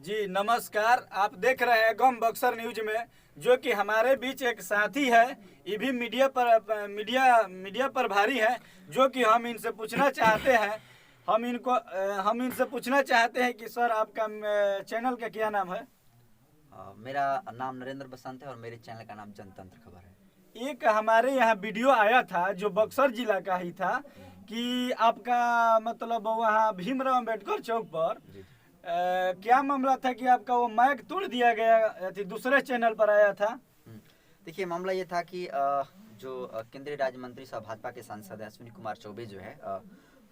जी नमस्कार। आप देख रहे हैं गम बक्सर न्यूज में, जो कि हमारे बीच एक साथी है। ये भी मीडिया पर भारी है, जो कि हम इनसे पूछना चाहते हैं। हम इनसे पूछना चाहते हैं कि सर आपका चैनल का क्या नाम है? मेरा नाम नरेंद्र बसंत है और मेरे चैनल का नाम जनतंत्र खबर है। एक हमारे यहाँ वीडियो आया था जो बक्सर जिला का ही था कि आपका मतलब वहाँ भीमराव अम्बेडकर चौक पर जी जी। क्या मामला था कि आपका वो माइक तोड़ दिया गया थी, दूसरे चैनल पर आया था। देखिए, मामला ये था कि जो केंद्रीय राज्य मंत्री सह भाजपा के सांसद है अश्विनी कुमार चौबे जो है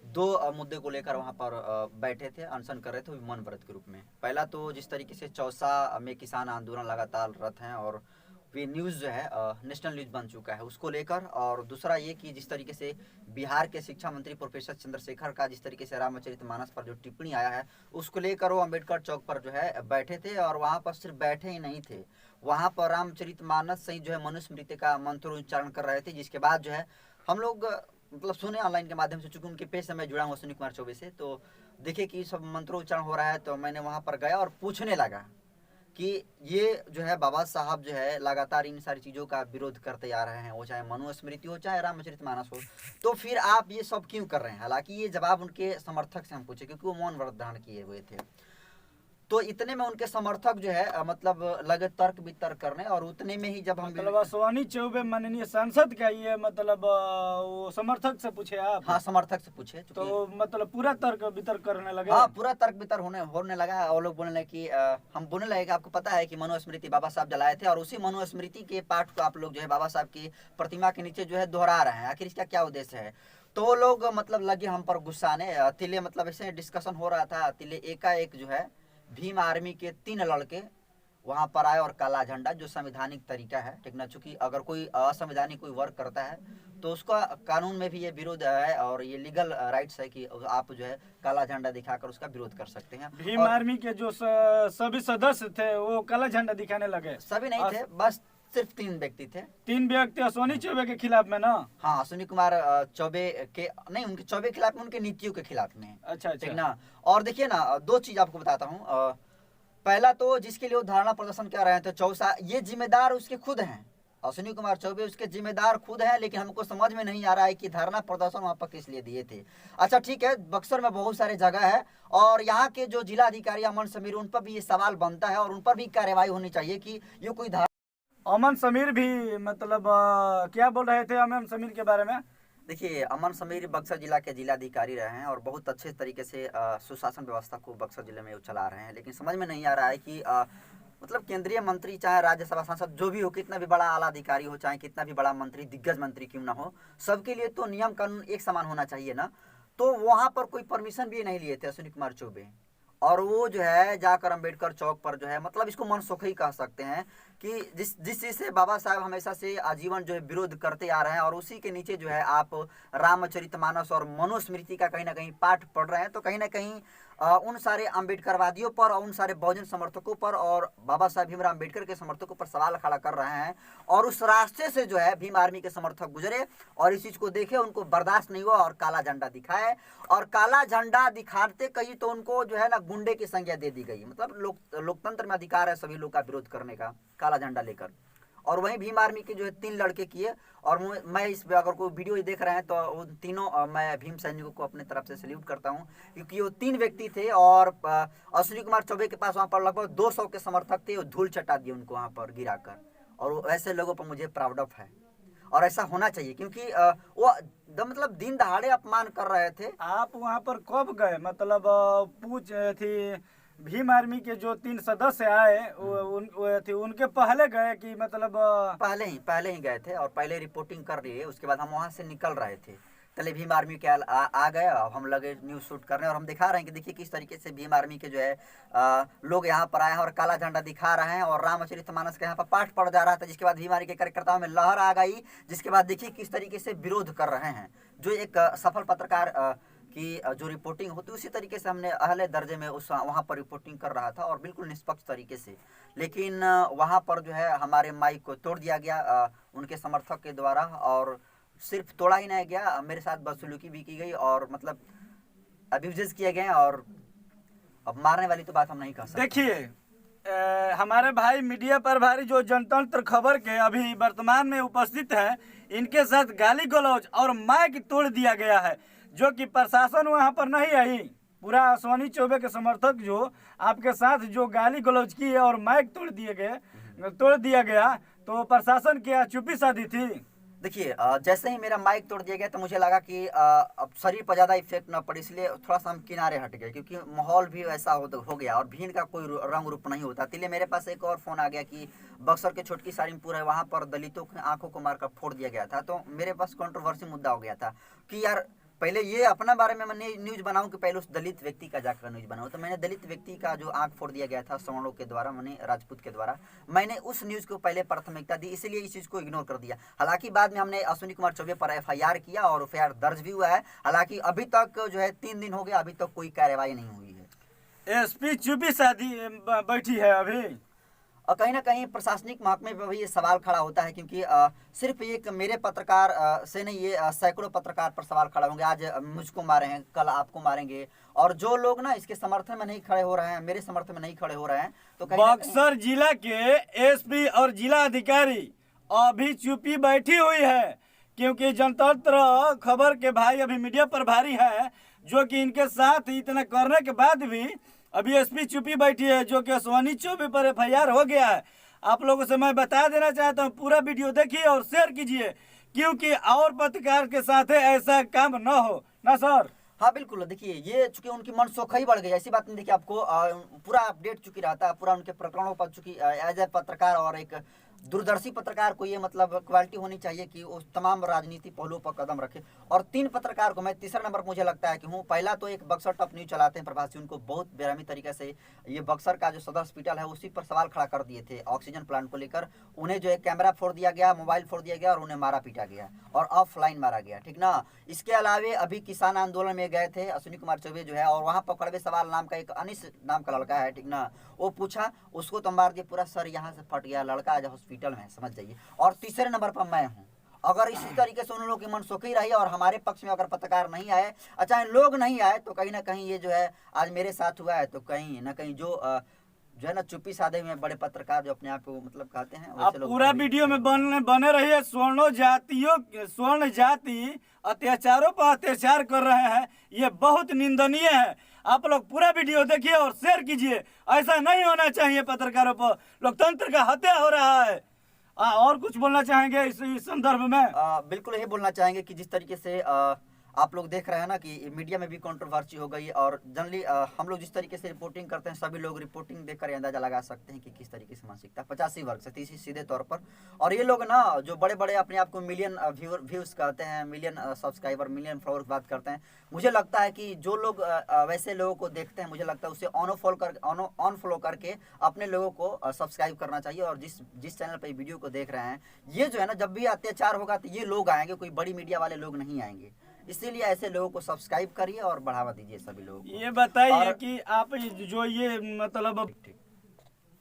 दो मुद्दे को लेकर वहाँ पर बैठे थे, अनशन कर रहे थे विमान व्रत के रूप में। पहला तो जिस तरीके से चौसा में किसान आंदोलन लगातार रत हैं और वे न्यूज़ जो है नेशनल न्यूज़ बन चुका है उसको लेकर, और दूसरा ये कि जिस तरीके से बिहार के शिक्षा मंत्री प्रोफेसर चंद्रशेखर का जिस तरीके से रामचरितमानस पर जो टिप्पणी आया है उसको लेकर वो अम्बेडकर चौक पर जो है बैठे थे। और वहाँ पर सिर्फ बैठे ही नहीं थे, वहाँ पर रामचरितमानस सहित जो है मनुस्मृति का मंत्रोच्चारण कर रहे थे, जिसके बाद जो है हम लोग मतलब सुने ऑनलाइन के माध्यम से, चूंकि उनके पेज से मैं जुड़ा हूँ अश्विनी कुमार चौबे से, तो देखे कि सब मंत्रोच्चारण हो रहा है। तो मैंने वहाँ पर गया और पूछने लगा कि ये जो है बाबा साहब जो है लगातार इन सारी चीज़ों का विरोध करते आ रहे हैं, वो चाहे मनुस्मृति हो चाहे रामचरितमानस हो, तो फिर आप ये सब क्यों कर रहे हैं। हालांकि ये जवाब उनके समर्थक से हम पूछे, क्योंकि वो मौन व्रत धारण किए हुए थे। तो इतने में उनके समर्थक जो है मतलब लगे तर्क वितर्क करने, और उतने में ही जब हम मतलब अश्विनी चौबे माननीय सांसद का ये मतलब वो समर्थक से पूछे आप? हाँ, समर्थक से पूछे तो मतलब पूरा तर्क वितर्क करने लगे? हाँ, पूरा तर्क वितर्क होने लगा। और लोग बोलने लगे कि हम बोलने लगे कि आपको पता है कि मनुस्मृति बाबा साहब जलाए थे, और उसी मनुस्मृति के पाठ को आप लोग जो है बाबा साहब की प्रतिमा के नीचे जो है दोहरा रहे हैं, आखिर इसका क्या उद्देश्य है। तो वो लोग मतलब लगे हम पर गुस्साने। तिले मतलब ऐसे डिस्कशन हो रहा था, तिले एकाएक जो है भीम आर्मी के 3 लड़के वहां पर आए और काला झंडा, जो संवैधानिक तरीका है, ठीक ना, चूंकि अगर कोई असंवैधानिक कोई वर्क करता है तो उसका कानून में भी ये विरोध है और ये लीगल राइट्स है कि आप जो है काला झंडा दिखाकर उसका विरोध कर सकते हैं। भीम आर्मी के जो सभी सदस्य थे वो काला झंडा दिखाने लगे? सभी नहीं थे, बस सिर्फ 3 व्यक्ति थे। 3 व्यक्ति अश्विनी चौबे के खिलाफ में ना? हाँ, अश्विनी कुमार चौबे के नहीं, उनके चौबे के खिलाफ में, उनके नीतियों के खिलाफ में। अच्छा ठीक अच्छा। ना। और देखिए ना, 2 चीज आपको बताता हूँ। पहला तो जिसके लिए वो धारणा प्रदर्शन कर रहे थे चौसा, ये जिम्मेदार उसके खुद हैं, अश्विनी कुमार चौबे उसके जिम्मेदार खुद हैं। लेकिन हमको समझ में नहीं आ रहा है कि धारणा प्रदर्शन वहाँ पर किस लिए दिए थे। अच्छा ठीक है, बक्सर में बहुत सारे जगह है और यहाँ के जो जिला अधिकारी अमन समीर, उन पर भी ये सवाल बनता है और उन पर भी कार्रवाई होनी चाहिए कि ये कोई अमन समीर भी मतलब क्या बोल रहे थे अमन समीर के बारे में? देखिए, अमन समीर बक्सर जिला के जिलाधिकारी रहे हैं और बहुत अच्छे तरीके से सुशासन व्यवस्था को बक्सर जिले में वो चला रहे हैं। लेकिन समझ में नहीं आ रहा है कि मतलब केंद्रीय मंत्री चाहे राज्यसभा सांसद जो भी हो, कितना भी बड़ा आला अधिकारी हो, चाहे कितना भी बड़ा मंत्री, दिग्गज मंत्री क्यों ना हो, सबके लिए तो नियम कानून एक समान होना चाहिए ना। तो वहाँ पर कोई परमिशन भी नहीं लिए थे अश्विनी कुमार चौबे, और वो जो है जाकर अम्बेडकर चौक पर जो है मतलब इसको मनसुखी कह सकते हैं कि जिस चीज़ से बाबा साहब हमेशा से आजीवन जो है विरोध करते आ रहे हैं, और उसी के नीचे जो है आप रामचरितमानस और मनुस्मृति का कहीं ना कहीं पाठ पढ़ रहे हैं, तो कहीं ना कहीं उन सारे अम्बेडकरवादियों पर और उन सारे बहुजन समर्थकों पर और बाबा साहब भीमराव अम्बेडकर के समर्थकों पर सवाल खड़ा कर रहे हैं। और उस रास्ते से जो है भीम आर्मी के समर्थक गुजरे और इस चीज़ को देखे, उनको बर्दाश्त नहीं हुआ और काला झंडा दिखाए। और काला झंडा दिखाते कहीं तो उनको जो है ना गुंडे की संज्ञा दे दी गई। मतलब लोकतंत्र में अधिकार है सभी लोग का विरोध करने का काला झंडा लेकर। और वहीं भीम आर्मी के जो है 3 लड़के किए। और मैं इस अगर कोई वीडियो देख रहे हैं तो उन तीनों मैं भीम सैनिकों को अपने तरफ से सैल्यूट करता हूं, क्योंकि वो 3 व्यक्ति थे और अश्विनी कुमार चौबे के पास वहां पर लगभग 200 के समर्थक थे। वो धूल चटा दिए उनको वहां पर गिराकर, और ऐसे लोगों पर मुझे प्राउड ऑफ है और ऐसा होना चाहिए, क्योंकि वो मतलब दिन दहाड़े अपमान कर रहे थे। आप वहाँ पर कब गए? मतलब पूछ थी भीम आर्मी के जो 3 सदस्य आए उनके पहले गए कि मतलब पहले ही गए थे और पहले रिपोर्टिंग कर लिए, उसके बाद हम वहाँ से निकल रहे थे। चले भीम आर्मी के आ गए, अब हम लगे न्यूज़ शूट करने और हम दिखा रहे हैं कि देखिए किस तरीके से भीम आर्मी के जो है लोग यहाँ पर आए हैं और काला झंडा दिखा रहे हैं और रामचरितमानस का यहाँ पर पाठ पढ़ जा रहा था, जिसके बाद भीम आर्मी के कार्यकर्ताओं में लहर आ गई, जिसके बाद देखिए किस तरीके से विरोध कर रहे हैं। जो एक सफल पत्रकार की जो रिपोर्टिंग होती है उसी तरीके से हमने अहले दर्जे में उस वहाँ पर रिपोर्टिंग कर रहा था और बिल्कुल निष्पक्ष तरीके से। लेकिन वहाँ पर जो है हमारे माइक को तोड़ दिया गया उनके समर्थक के द्वारा, और सिर्फ तोड़ा ही नहीं गया, मेरे साथ बदसलूकी भी की गई और मतलब अब्यूजेस किए गए और अब मारने वाली तो बात हम नहीं कर सकते। देखिए हमारे भाई मीडिया पर भारी जो जनतंत्र खबर के अभी वर्तमान में उपस्थित है, इनके साथ गाली गलौज और माइक तोड़ दिया गया है, जो कि प्रशासन वहां पर नहीं आई। पूरा अश्वनी चौबे के समर्थक जो आपके साथ जो गाली गलौज की है और माइक तोड़ दिया गया, तो प्रशासन क्या चुप्पी साधी थी? देखिए जैसे ही मेरा माइक तोड़ दिया गया तो मुझे लगा कि अब शरीर पर ज़्यादा इफेक्ट ना पड़े, इसलिए थोड़ा सा हम किनारे हट गए, क्योंकि माहौल भी वैसा हो गया और भीड़ का कोई रंग रूप नहीं होता। इसलिए मेरे पास एक और फ़ोन आ गया कि बक्सर के छोटकी सारिमपुर है, वहाँ पर दलितों की आंखों को मारकर फोड़ दिया गया था। तो मेरे पास कंट्रोवर्सी मुद्दा हो गया था कि यार पहले ये अपना बारे में मैंने न्यूज़ बनाऊं कि पहले उस दलित व्यक्ति का जाकर न्यूज़ बनाऊं। तो मैंने दलित व्यक्ति का जो आंख फोड़ दिया गया था सवर्णों के द्वारा, मैंने राजपूत के द्वारा, मैंने उस न्यूज़ को पहले प्राथमिकता दी, इसीलिए इस चीज़ को इग्नोर कर दिया। हालांकि बाद में हमने अश्विनी कुमार चौबे पर FIR किया और FIR दर्ज भी हुआ है। हालांकि अभी तक जो है 3 दिन हो गया, अभी तक कोई कार्रवाई नहीं हुई है। SP चुप्पी साधी बैठी है अभी। और कहीं ना कहीं प्रशासनिक महकमे पर भी ये सवाल खड़ा होता है, क्योंकि सिर्फ एक मेरे पत्रकार से नहीं, ये सैकड़ों पत्रकार पर सवाल खड़ा होंगे। आज मुझको मारे हैं, कल आपको मारेंगे, और जो लोग ना इसके समर्थन में नहीं खड़े हो रहे हैं, मेरे समर्थन में नहीं खड़े हो रहे हैं, तो बक्सर जिला के SP और जिला अधिकारी अभी चुप्पी बैठी हुई है, क्योंकि जनतंत्र खबर के भाई अभी मीडिया पर भारी है, जो कि इनके साथ इतना करने के बाद भी अभी SP चुप्पी बैठी है, जो कि अश्वनी चौबे पर FIR हो गया है। आप लोगों से मैं बता देना चाहता हूँ, पूरा वीडियो देखिए और शेयर कीजिए, क्योंकि और पत्रकार के साथ ऐसा काम न हो ना सर। हाँ बिल्कुल, देखिए ये चूंकि उनकी मनसोखा ही बढ़ गई, ऐसी बात नहीं। देखिए आपको पूरा अपडेट चुकी रहता है, पूरा उनके प्रकरणों पर चूंकि एज ए पत्रकार और एक दूरदर्शी पत्रकार को ये मतलब क्वालिटी होनी चाहिए कि वो तमाम राजनीति पहलुओं पर कदम रखे। और 3 पत्रकार को मैं तीसरा नंबर मुझे लगता है कि हूँ। पहला तो एक बक्सर टॉप न्यूज चलाते हैं प्रभासी, उनको बहुत बेरहमी तरीके से ये बक्सर का जो सदर हॉस्पिटल है उसी पर सवाल खड़ा कर दिए थे ऑक्सीजन प्लांट को लेकर। उन्हें जो है कैमरा फोड़ दिया गया, मोबाइल फोड़ दिया गया और उन्हें मारा पीटा गया और ऑफलाइन मारा गया, ठीक ना। इसके अलावे अभी किसान आंदोलन में गए थे अश्विनी कुमार चौबे जो है, और वहाँ पर कड़वे सवाल नाम का एक अनिस नाम का लड़का है, ठीक ना, वो पूछा, उसको तो मार दिया, पूरा सर यहाँ से फट गया, लड़का आज हॉस्पिटल में, समझ जाइए। और तीसरे नंबर पर मैं हूँ। अगर इसी तरीके से उन लोगों की मनसुखी रही और हमारे पक्ष में अगर पत्रकार नहीं आए, अच्छा लोग नहीं आए, तो कहीं ना कहीं ये जो है आज मेरे साथ हुआ है, तो कहीं ना कहीं जो है ना चुप्पी साधे हुए बड़े पत्रकार जो अपने आप को मतलब कहते हैं, आप पूरा वीडियो में बने रहिए। स्वर्ण जाति अत्याचारों पर अत्याचार कर रहे हैं, ये बहुत निंदनीय है। आप लोग पूरा वीडियो देखिए और शेयर कीजिए। ऐसा नहीं होना चाहिए, पत्रकारों पर लोकतंत्र का हत्या हो रहा है। और कुछ बोलना चाहेंगे इस संदर्भ में? बिल्कुल यही बोलना चाहेंगे कि जिस तरीके से आप लोग देख रहे हैं ना कि मीडिया में भी कंट्रोवर्सी हो गई, और जनरली हम लोग जिस तरीके से रिपोर्टिंग करते हैं, सभी लोग रिपोर्टिंग देखकर अंदाजा लगा सकते हैं कि किस तरीके से मानसिकता 85 वर्ग से सीधे तौर पर। और ये लोग ना जो बड़े बड़े अपने आप को मिलियन व्यूज कहते हैं, मिलियन सब्सक्राइबर, मिलियन फॉलोअर्स बात करते हैं, मुझे लगता है कि जो लोग वैसे लोगों को देखते हैं, मुझे लगता है उसे अनफॉलो करके अपने लोगों को सब्सक्राइब करना चाहिए। और जिस चैनल पर वीडियो को देख रहे हैं, ये जो है ना, जब भी अत्याचार होगा तो ये लोग आएंगे, कोई बड़ी मीडिया वाले लोग नहीं आएंगे। इसीलिए ऐसे लोगों को सब्सक्राइब करिए और बढ़ावा दीजिए सभी लोगों को। ये बताइए कि आप जो ये मतलब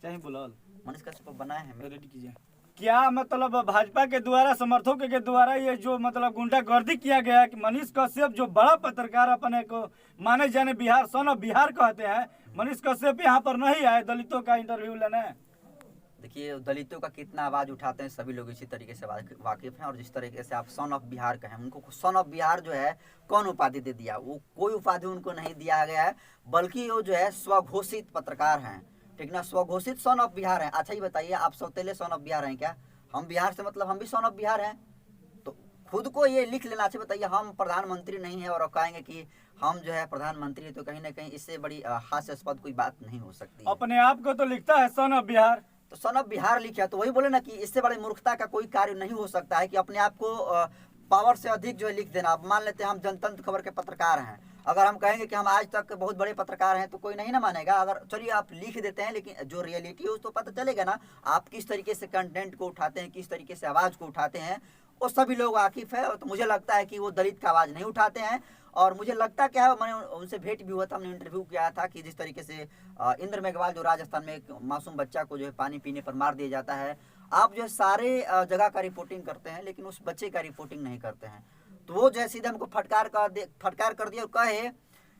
चाहे बुलाल मनीष कश्यप बनाए हैं, रेडी कीजिए, क्या मतलब भाजपा के द्वारा, समर्थकों के द्वारा ये जो मतलब गुंडागर्दी किया गया है कि मनीष कश्यप जो बड़ा पत्रकार अपने को माने जाने बिहार सन ऑफ बिहार कहते हैं, मनीष कश्यप यहाँ पर नहीं आए दलितों का इंटरव्यू लेने? देखिए दलितों का कितना आवाज उठाते हैं सभी लोग इसी तरीके से वाकिफ हैं। और जिस तरीके से आप सन ऑफ बिहार कहें, उनको सन ऑफ बिहार जो है कौन उपाधि दे दिया? वो कोई उपाधि उनको नहीं दिया गया है, बल्कि वो जो है स्वघोषित पत्रकार हैं, ठीक ना, स्वघोषित सन ऑफ बिहार हैं। अच्छा ही बताइए, आप सौतेले सन ऑफ बिहार हैं क्या? हम बिहार से मतलब हम भी सन ऑफ बिहार हैं? तो खुद को ये लिख लेना चाहिए। बताइए, हम प्रधानमंत्री नहीं है और कहेंगे कि हम जो है प्रधानमंत्री, तो कहीं ना कहीं इससे बड़ी हास्यास्पद कोई बात नहीं हो सकती। अपने आप को तो लिखता है सन ऑफ बिहार, तो सन ऑफ बिहार लिखा, तो वही बोले ना कि इससे बड़ी मूर्खता का कोई कार्य नहीं हो सकता है कि अपने आप को पावर से अधिक जो है लिख देना। अब मान लेते हैं हम जनतंत्र खबर के पत्रकार हैं, अगर हम कहेंगे कि हम आज तक बहुत बड़े पत्रकार हैं तो कोई नहीं ना मानेगा। अगर चलिए आप लिख देते हैं, लेकिन जो रियलिटी है उस तो पता चलेगा ना, आप किस तरीके से कंटेंट को उठाते हैं, किस तरीके से आवाज़ को उठाते हैं, वो सभी लोग वाकिफ है। तो मुझे लगता है कि वो दलित का आवाज़ नहीं उठाते हैं। और मुझे लगता क्या है, मैंने उनसे भेंट भी हुआ था, हमने इंटरव्यू किया था कि जिस तरीके से इंद्र मेघवाल जो राजस्थान में एक मासूम बच्चा को जो है पानी पीने पर मार दिया जाता है, आप जो है सारे जगह का रिपोर्टिंग करते हैं लेकिन उस बच्चे का रिपोर्टिंग नहीं करते हैं। तो वो जो है सीधे हमको फटकार कर दिया और कहे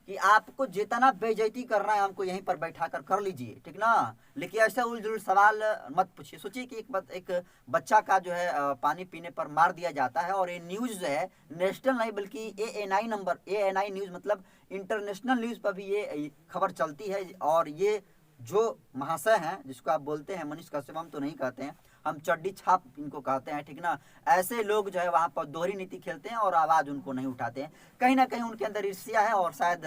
कि आपको जितना बेइज्जती करना है हमको यहीं पर बैठा कर लीजिए, ठीक ना। लेकिन ऐसा उलझुल सवाल मत पूछिए। सोचिए कि एक बच्चा का जो है पानी पीने पर मार दिया जाता है, और ये न्यूज़ जो है नेशनल नहीं बल्कि ANI न्यूज़ मतलब इंटरनेशनल न्यूज़ पर भी ये खबर चलती है। और ये जो महाशय हैं जिसको आप बोलते हैं मनीष कश्यप, हम तो नहीं कहते हैं, हम चड्डी छाप इनको कहते हैं, ठीक ना। ऐसे लोग जो है वहाँ पर दोहरी नीति खेलते हैं और आवाज़ उनको नहीं उठाते हैं। कहीं ना कहीं उनके अंदर ईर्ष्या है और शायद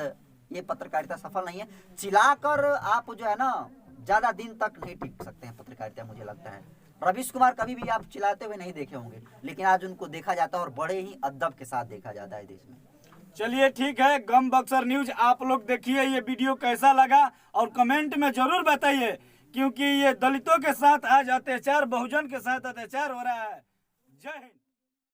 ये पत्रकारिता सफल नहीं है। चिल्लाकर आप जो है ना ज़्यादा दिन तक नहीं टिक सकते हैं पत्रकारिता, मुझे लगता है। रवीश कुमार कभी भी आप चिल्लाते हुए नहीं देखे होंगे, लेकिन आज उनको देखा जाता है और बड़े ही अदब के साथ देखा जाता है देश में। चलिए ठीक है, गम बक्सर न्यूज आप लोग देखिए ये वीडियो कैसा लगा और कमेंट में जरूर बताइए, क्योंकि ये दलितों के साथ आज अत्याचार, बहुजन के साथ अत्याचार हो रहा है। जय हिंद।